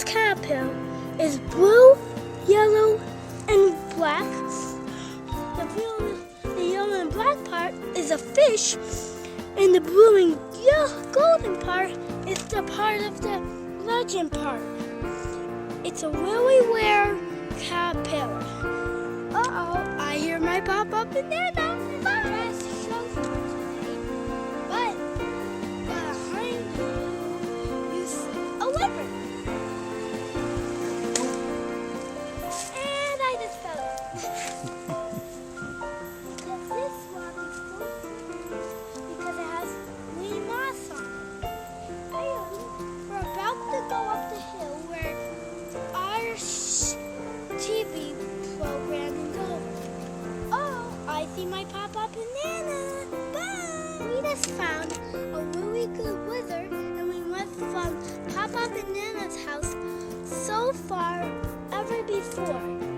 this caterpillar is blue, yellow, and black. The yellow and black part is a fish, and the blue and golden part is the part of the legend part. It's a really rare caterpillar. Uh-oh, I hear my pop-up banana. But behind you see a leopard. And I just fell off. Because this one is so because it has green moss on it. And we're about to go up the hill where our TV program is over. Oh, I see my pop-up banana. Bye! We just found a really good wizard, and we went from Pop-Up Banana's house so far ever before.